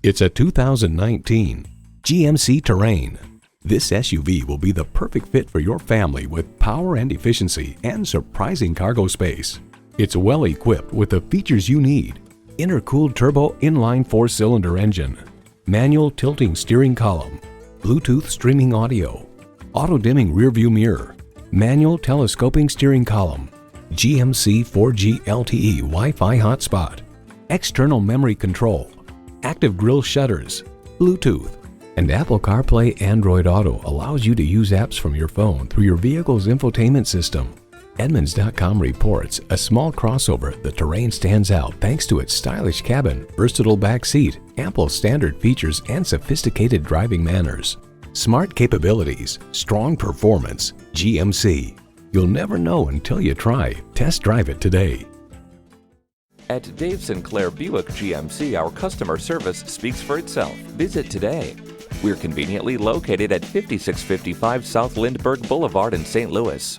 It's a 2019 GMC Terrain. This SUV will be the perfect fit for your family with power and efficiency and surprising cargo space. It's well equipped with the features you need: intercooled turbo inline 4-cylinder engine, manual tilting steering column, Bluetooth streaming audio, auto-dimming rearview mirror, manual telescoping steering column, GMC 4G LTE Wi-Fi hotspot, external memory control, active grille shutters, Bluetooth, and Apple CarPlay Android Auto allows you to use apps from your phone through your vehicle's infotainment system. Edmunds.com reports a small crossover, the Terrain stands out thanks to its stylish cabin, versatile back seat, ample standard features, and sophisticated driving manners. Smart capabilities, strong performance, GMC. You'll never know until you try. Test drive it today. At Dave Sinclair Buick GMC, our customer service speaks for itself. Visit today. We're conveniently located at 5655 South Lindbergh Boulevard in St. Louis.